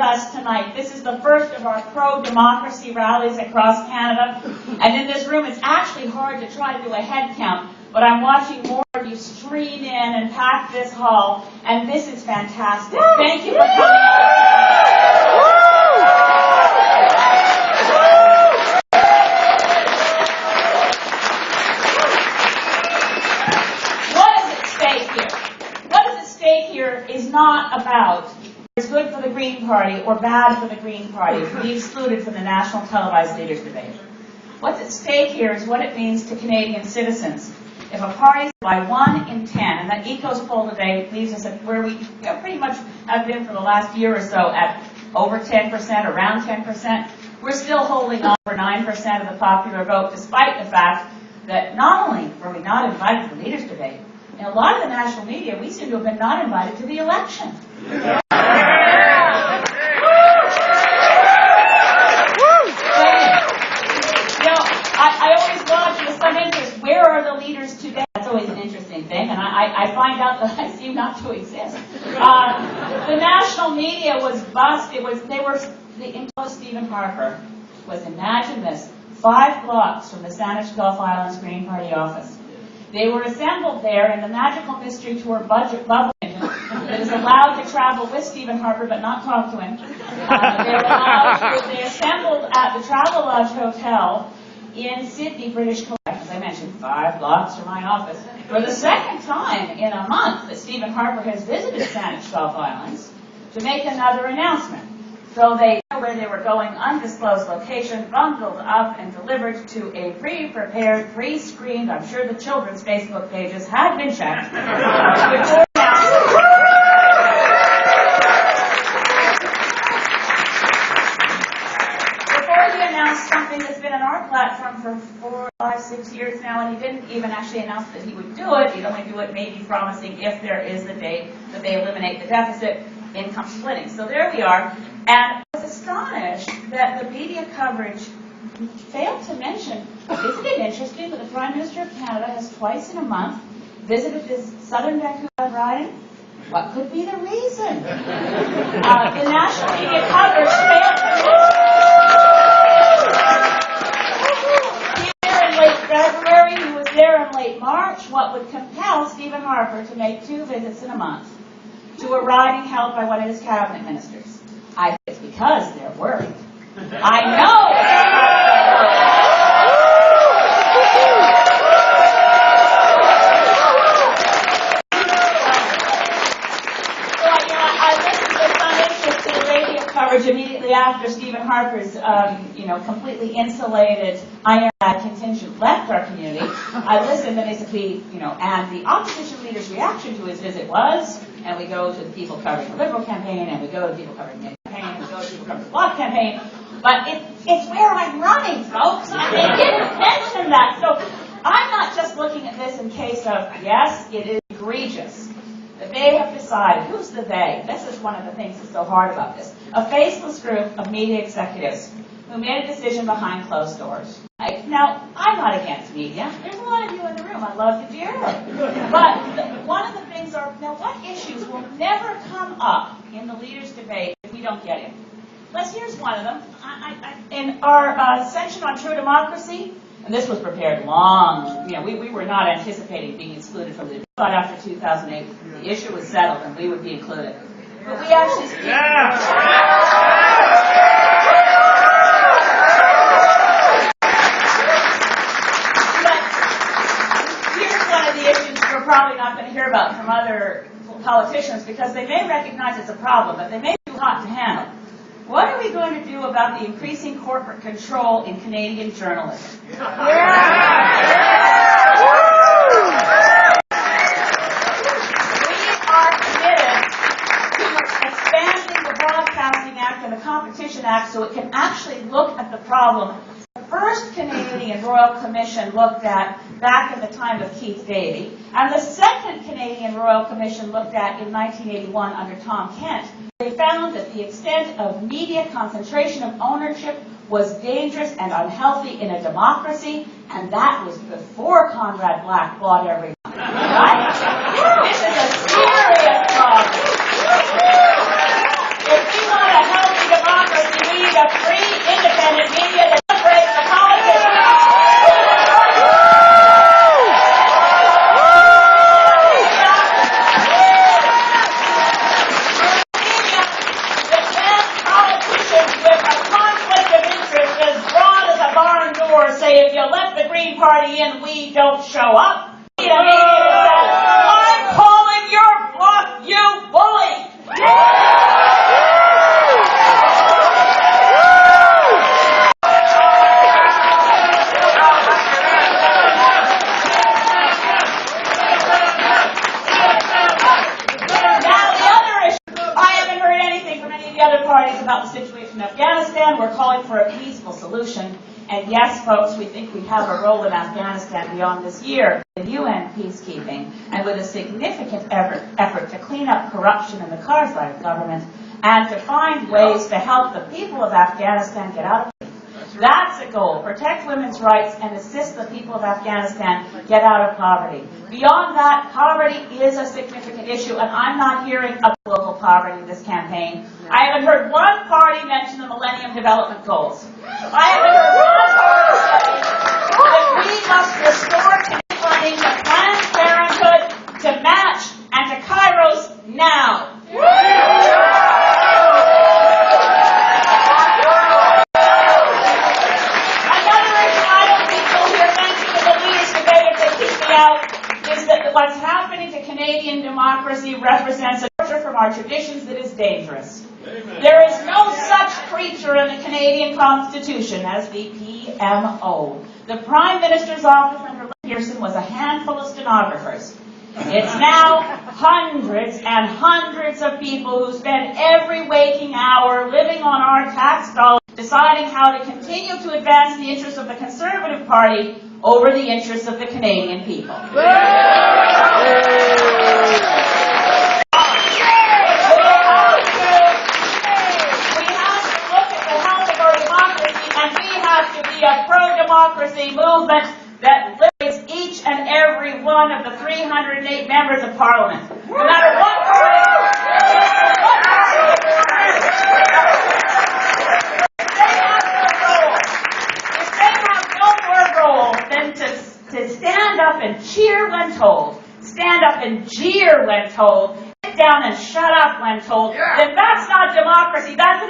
us tonight. This is the first of our pro-democracy rallies across Canada. And in this room, it's actually hard to try to do a head count, but I'm watching more of you stream in and pack this hall, and this is fantastic. Thank you for coming out. Is not about it's good for the Green Party or bad for the Green Party to be excluded from the national televised leaders debate. What's at stake here is what it means to Canadian citizens. If a party by 1 in 10, and that ECOS poll today leaves us at where we pretty much have been for the last year or so at over 10%, around 10%, we're still holding on for 9% of the popular vote, despite the fact that not only were we not invited to the leaders debate, in a lot of the national media, we seem to have been not invited to the election. I always watch with some interest, where are the leaders today? That's always an interesting thing, and I find out that I seem not to exist. The national media was busted. The Stephen Harper was, imagine this, 5 blocks from the Saanich Gulf Islands Green Party office. They were assembled there in the Magical Mystery Tour budget bubble that is allowed to travel with Stephen Harper but not talk to him. They assembled at the Travelodge Hotel in Sydney, British Columbia. As I mentioned, 5 blocks from my office. For the second time in a month that Stephen Harper has visited Saanich Gulf Islands to make another announcement. So they know where they were going, undisclosed location, bundled up and delivered to a pre-prepared, pre-screened, I'm sure the children's Facebook pages had been checked. Before he announced something that's been on our platform for 4, 5, 6 years now, and he didn't even actually announce that he would do it. He'd only do it maybe promising if there is the date that they eliminate the deficit, income splitting. So there we are. And I was astonished that the media coverage failed to mention, isn't it interesting that the Prime Minister of Canada has twice in a month visited this southern Vancouver riding? What could be the reason? The national media coverage failed to mention. He was there in late February, he was there in late March. What would compel Stephen Harper to make 2 visits in a month to a riding held by one of his cabinet ministers? I think it's because they're worried. I know. I listened with some interest to the radio coverage immediately after Stephen Harper's, completely insulated IRAD contingent left our community. I listened and basically, and the opposition leader's reaction to his visit was, and we go to the people covering the Liberal campaign, and we go to the people covering the campaign, and we go to the people covering the Bloc campaign, but it's where I'm running, folks, and they didn't mention that. So I'm not just looking at this in case of, yes, it is egregious that they have decided, who's the they? This is one of the things that's so hard about this. A faceless group of media executives who made a decision behind closed doors. Now, I'm not against media. There's a lot of you in the room. I'd love to hear it. But one of the things are, now what issues will never come up in the leaders' debate if we don't get in? Here's one of them. In our section on true democracy, and this was prepared long, we were not anticipating being excluded from the debate. But after 2008, the issue was settled and we would be included. But we actually speak. We're probably not going to hear about from other politicians because they may recognize it's a problem, but they may be too hot to handle. What are we going to do about the increasing corporate control in Canadian journalism? We are committed to expanding the Broadcasting Act and the Competition Act so it can actually look at the problem. The first Canadian Royal Commission looked at back in the time of Keith Davey, and the second Canadian Royal Commission looked at in 1981 under Tom Kent. They found that the extent of media concentration of ownership was dangerous and unhealthy in a democracy, and that was before Conrad Black bought everyone. Right? This is a serious problem. If we want to help or say, if you let the Green Party in, we don't show up. He immediately said, I'm calling your bluff, you bully! About the situation in Afghanistan. We're calling for a peaceful solution. And yes, folks, we think we have a role in Afghanistan beyond this year in UN peacekeeping, and with a significant effort to clean up corruption in the Karzai government and to find ways to help the people of Afghanistan get out of it. That's a goal. Protect women's rights and assist the people of Afghanistan get out of poverty. Beyond that, poverty is a significant issue, and I'm not hearing of global poverty in this campaign. I haven't heard one party mention the Millennium Development Goals. I haven't heard one party say that we must restore funding to Planned Parenthood, to Match, and to Kairos now. Is that what's happening to Canadian democracy represents a departure from our traditions that is dangerous. Amen. There is no such creature in the Canadian Constitution as the PMO. The Prime Minister's office under Pearson was a handful of stenographers. It's now hundreds and hundreds of people who spend every waking hour living on our tax dollars, deciding how to continue to advance the interests of the Conservative Party over the interests of the Canadian people. We have to look at the health of our democracy, and we have to be a pro-democracy movement that liberates each and every one of the 308 members of Parliament. No matter what party, to stand up and cheer when told, stand up and jeer when told, sit down and shut up when told, then that's not democracy, that's